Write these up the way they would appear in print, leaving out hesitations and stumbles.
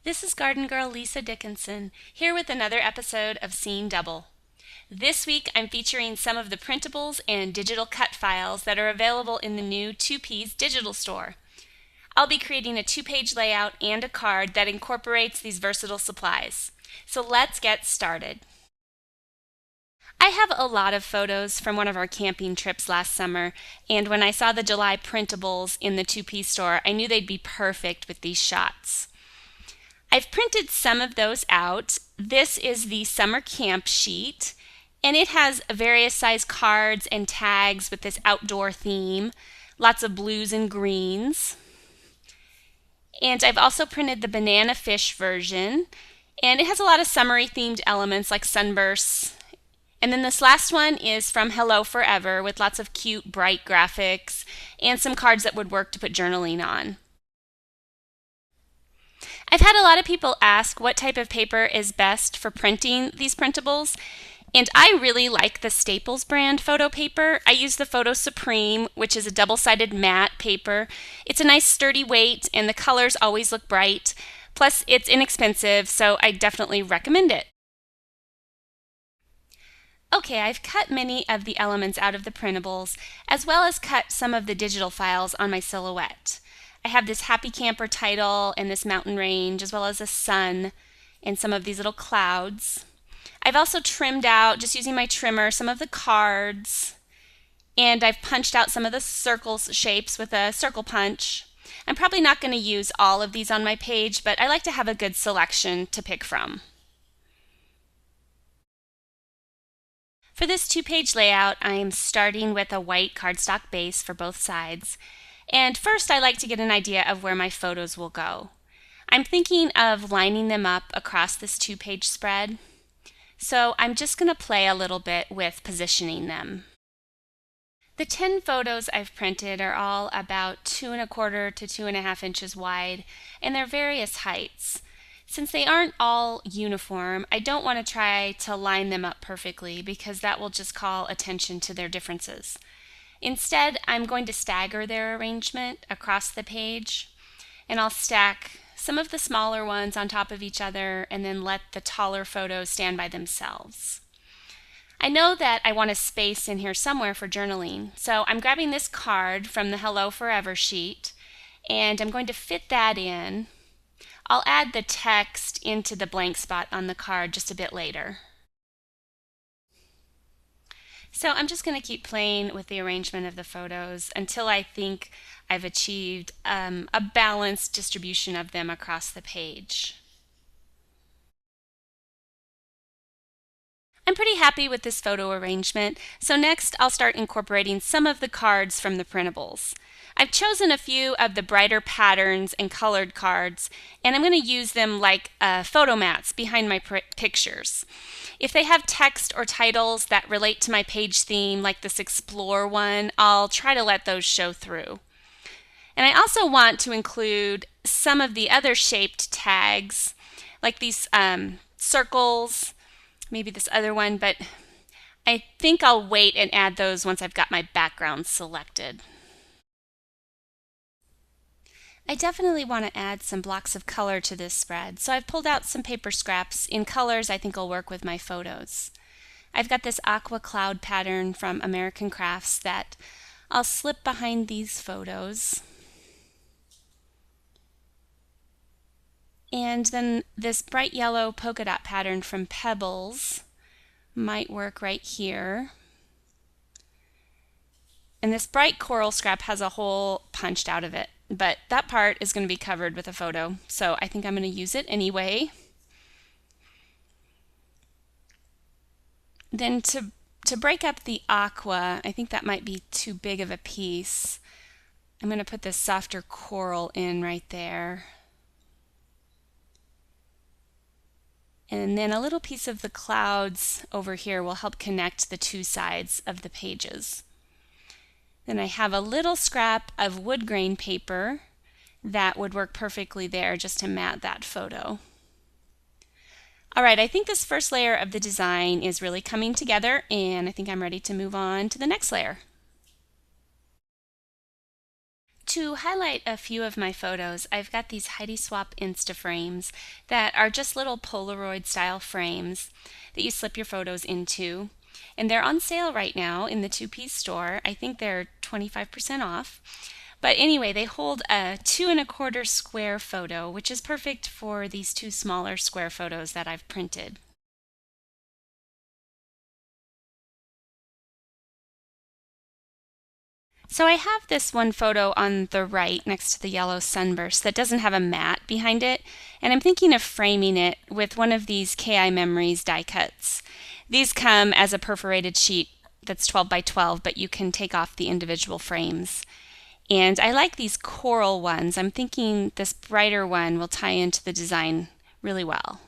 This is Garden Girl Lisa Dickinson, here with another episode of Seeing Double. This week I'm featuring some of the printables and digital cut files that are available in the new 2Ps digital store. I'll be creating a 2-page layout and a card that incorporates these versatile supplies. So let's get started. I have a lot of photos from one of our camping trips last summer, and when I saw the July printables in the 2P store, I knew they'd be perfect with these shots. I've printed some of those out. This is the summer camp sheet, and it has various size cards and tags with this outdoor theme, lots of blues and greens. And I've also printed the banana fish version, and it has a lot of summery themed elements like sunbursts. And then this last one is from Hello Forever with lots of cute bright graphics and some cards that would work to put journaling on. I've had a lot of people ask what type of paper is best for printing these printables, and I really like the Staples brand photo paper. I use the Photo Supreme, which is a double-sided matte paper. It's a nice sturdy weight, and the colors always look bright. Plus, it's inexpensive, so I definitely recommend it. Okay, I've cut many of the elements out of the printables, as well as cut some of the digital files on my silhouette. I have this happy camper title and this mountain range, as well as a sun and some of these little clouds. I've also trimmed out, just using my trimmer, some of the cards, and I've punched out some of the circles shapes with a circle punch. I'm probably not going to use all of these on my page, but I like to have a good selection to pick from. For this 2-page layout, I am starting with a white cardstock base for both sides. And first, I like to get an idea of where my photos will go. I'm thinking of lining them up across this 2-page spread. So I'm just going to play a little bit with positioning them. The 10 photos I've printed are all about 2¼ to 2½ inches wide, and they're various heights. Since they aren't all uniform, I don't want to try to line them up perfectly because that will just call attention to their differences. Instead, I'm going to stagger their arrangement across the page, and I'll stack some of the smaller ones on top of each other and then let the taller photos stand by themselves. I know that I want a space in here somewhere for journaling, so I'm grabbing this card from the Hello Forever sheet, and I'm going to fit that in. I'll add the text into the blank spot on the card just a bit later. So I'm just going to keep playing with the arrangement of the photos until I think I've achieved a balanced distribution of them across the page. I'm pretty happy with this photo arrangement, so next I'll start incorporating some of the cards from the printables. I've chosen a few of the brighter patterns and colored cards, and I'm going to use them like photo mats behind my pictures. If they have text or titles that relate to my page theme, like this Explore one, I'll try to let those show through. And I also want to include some of the other shaped tags, like these circles, maybe this other one, but I think I'll wait and add those once I've got my background selected. I definitely want to add some blocks of color to this spread, so I've pulled out some paper scraps in colors I think will work with my photos. I've got this aqua cloud pattern from American Crafts that I'll slip behind these photos. And then this bright yellow polka dot pattern from Pebbles might work right here. And this bright coral scrap has a hole punched out of it, but that part is going to be covered with a photo, so I think I'm going to use it anyway. Then to break up the aqua, I think that might be too big of a piece. I'm going to put this softer coral in right there. And then a little piece of the clouds over here will help connect the two sides of the pages. Then I have a little scrap of wood grain paper that would work perfectly there just to mat that photo. Alright, I think this first layer of the design is really coming together, and I think I'm ready to move on to the next layer. To highlight a few of my photos, I've got these Heidi Swap Insta frames that are just little Polaroid style frames that you slip your photos into. And they're on sale right now in the two-piece store. I think they're 25% off. But anyway, they hold a 2¼ square photo, which is perfect for these two smaller square photos that I've printed. So I have this one photo on the right next to the yellow sunburst that doesn't have a mat behind it, and I'm thinking of framing it with one of these KI Memories die cuts. These come as a perforated sheet that's 12 by 12, but you can take off the individual frames. And I like these coral ones. I'm thinking this brighter one will tie into the design really well.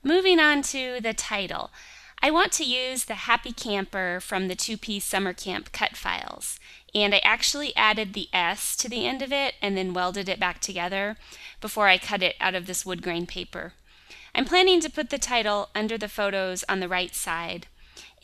Moving on to the title. I want to use the Happy Camper from the two-piece summer camp cut files. And I actually added the S to the end of it and then welded it back together before I cut it out of this wood grain paper. I'm planning to put the title under the photos on the right side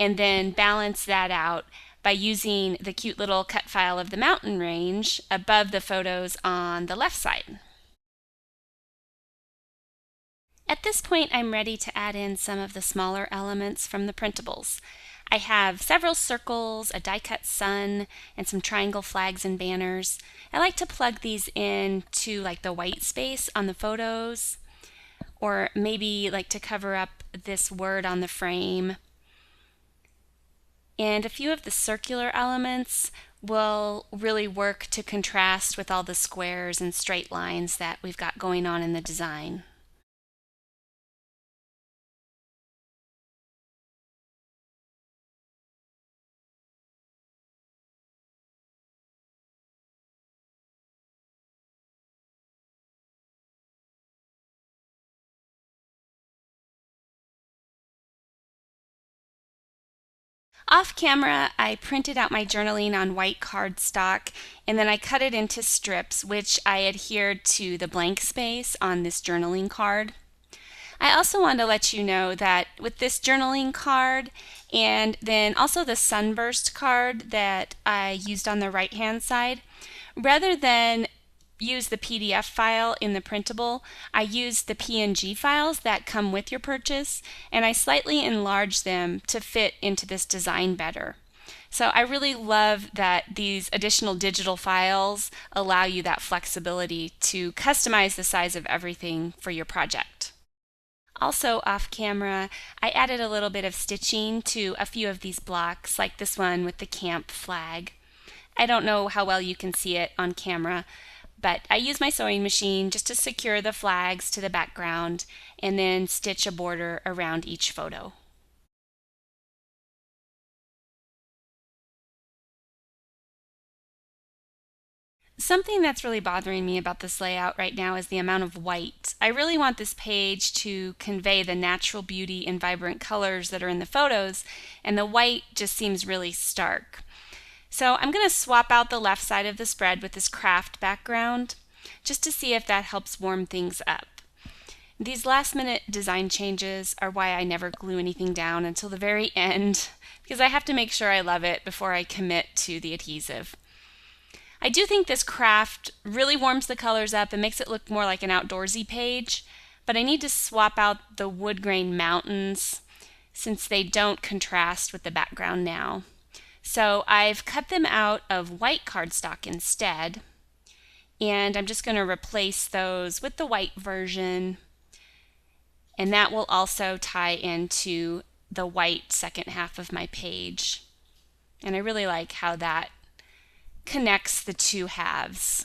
and then balance that out by using the cute little cut file of the mountain range above the photos on the left side. At this point, I'm ready to add in some of the smaller elements from the printables. I have several circles, a die-cut sun, and some triangle flags and banners. I like to plug these in to like the white space on the photos, or maybe like to cover up this word on the frame. And a few of the circular elements will really work to contrast with all the squares and straight lines that we've got going on in the design. Off camera, I printed out my journaling on white cardstock and then I cut it into strips, which I adhered to the blank space on this journaling card. I also want to let you know that with this journaling card and then also the sunburst card that I used on the right hand side, rather than use the PDF file in the printable, I used the PNG files that come with your purchase and I slightly enlarged them to fit into this design better. So I really love that these additional digital files allow you that flexibility to customize the size of everything for your project. Also off camera, I added a little bit of stitching to a few of these blocks, like this one with the camp flag. I don't know how well you can see it on camera, but I use my sewing machine just to secure the flags to the background and then stitch a border around each photo. Something that's really bothering me about this layout right now is the amount of white. I really want this page to convey the natural beauty and vibrant colors that are in the photos, and the white just seems really stark. So I'm going to swap out the left side of the spread with this craft background just to see if that helps warm things up. These last minute design changes are why I never glue anything down until the very end, because I have to make sure I love it before I commit to the adhesive. I do think this craft really warms the colors up and makes it look more like an outdoorsy page, but I need to swap out the wood grain mountains since they don't contrast with the background now. So I've cut them out of white cardstock instead, and I'm just going to replace those with the white version, and that will also tie into the white second half of my page. And I really like how that connects the two halves.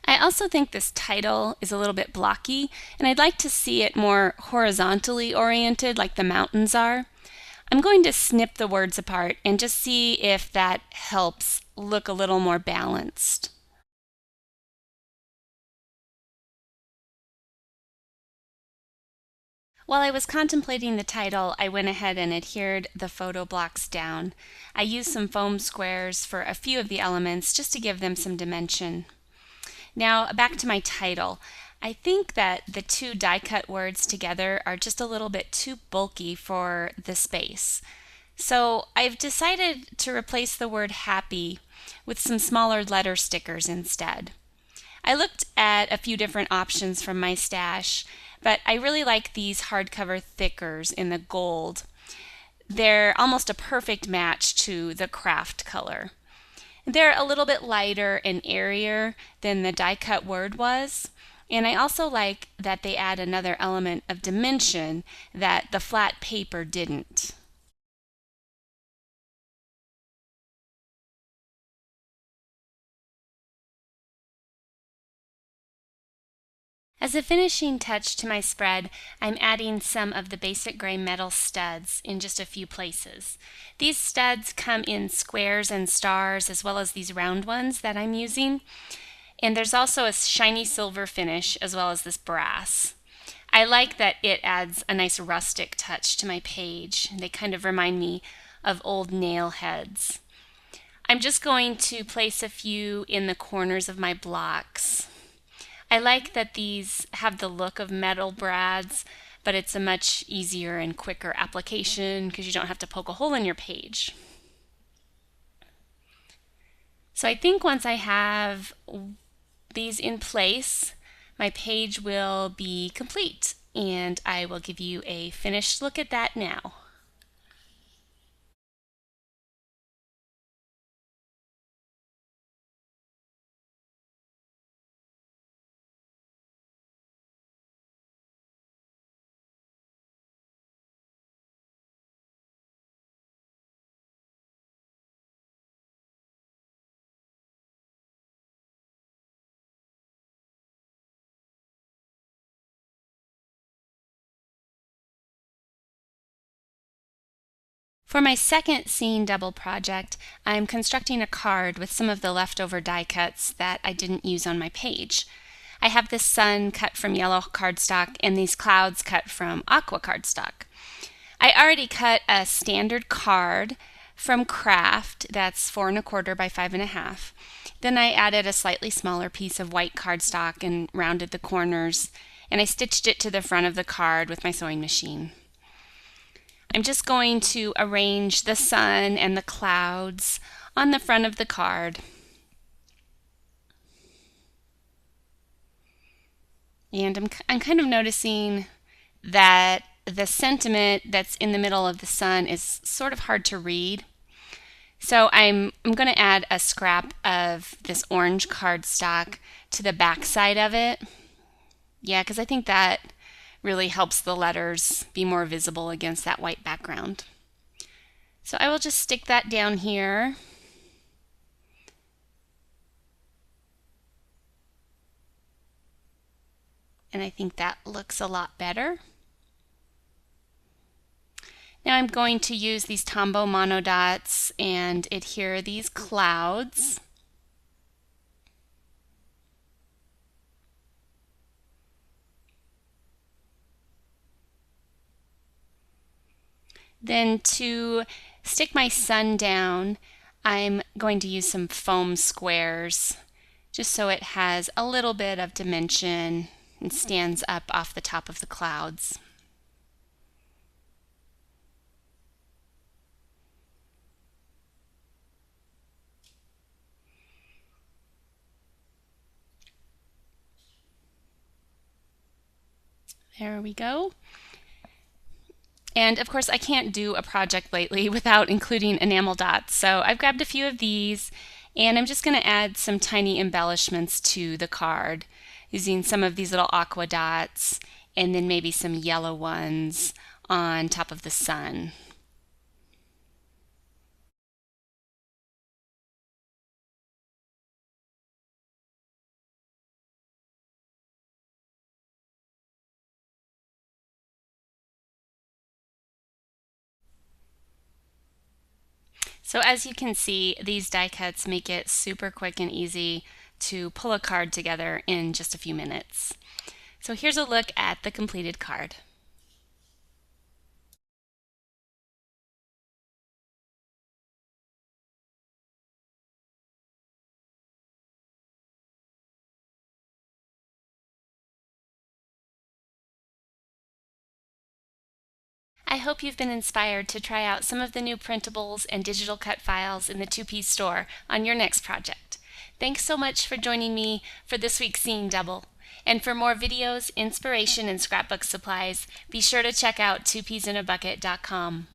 I also think this title is a little bit blocky, and I'd like to see it more horizontally oriented like the mountains are. I'm going to snip the words apart and just see if that helps look a little more balanced. While I was contemplating the title, I went ahead and adhered the photo blocks down. I used some foam squares for a few of the elements just to give them some dimension. Now back to my title. I think that the two die cut words together are just a little bit too bulky for the space. So I've decided to replace the word happy with some smaller letter stickers instead. I looked at a few different options from my stash, but I really like these hardcover thickers in the gold. They're almost a perfect match to the craft color. They're a little bit lighter and airier than the die cut word was. And I also like that they add another element of dimension that the flat paper didn't. As a finishing touch to my spread, I'm adding some of the basic gray metal studs in just a few places. These studs come in squares and stars as well as these round ones that I'm using. And there's also a shiny silver finish as well as this brass. I like that it adds a nice rustic touch to my page. They kind of remind me of old nail heads. I'm just going to place a few in the corners of my blocks. I like that these have the look of metal brads, but it's a much easier and quicker application because you don't have to poke a hole in your page. So I think once I have these in place, my page will be complete, and I will give you a finished look at that now. For my second seam double project, I'm constructing a card with some of the leftover die cuts that I didn't use on my page. I have this sun cut from yellow cardstock and these clouds cut from aqua cardstock. I already cut a standard card from Craft that's 4 1/4 by 5 1/2. Then I added a slightly smaller piece of white cardstock and rounded the corners, and I stitched it to the front of the card with my sewing machine. I'm just going to arrange the sun and the clouds on the front of the card. And I'm kind of noticing that the sentiment that's in the middle of the sun is sort of hard to read. So I'm going to add a scrap of this orange cardstock to the back side of it. Yeah, because I think that really helps the letters be more visible against that white background. So I will just stick that down here. And I think that looks a lot better. Now I'm going to use these Tombow mono dots and adhere these clouds. Then to stick my sun down, I'm going to use some foam squares just so it has a little bit of dimension and stands up off the top of the clouds. There we go. And of course, I can't do a project lately without including enamel dots. So I've grabbed a few of these, and I'm just going to add some tiny embellishments to the card using some of these little aqua dots and then maybe some yellow ones on top of the sun. So as you can see, these die cuts make it super quick and easy to pull a card together in just a few minutes. So here's a look at the completed card. I hope you've been inspired to try out some of the new printables and digital cut files in the 2Piece store on your next project. Thanks so much for joining me for this week's Seeing Double. And for more videos, inspiration, and scrapbook supplies, be sure to check out 2peasinabucket.com.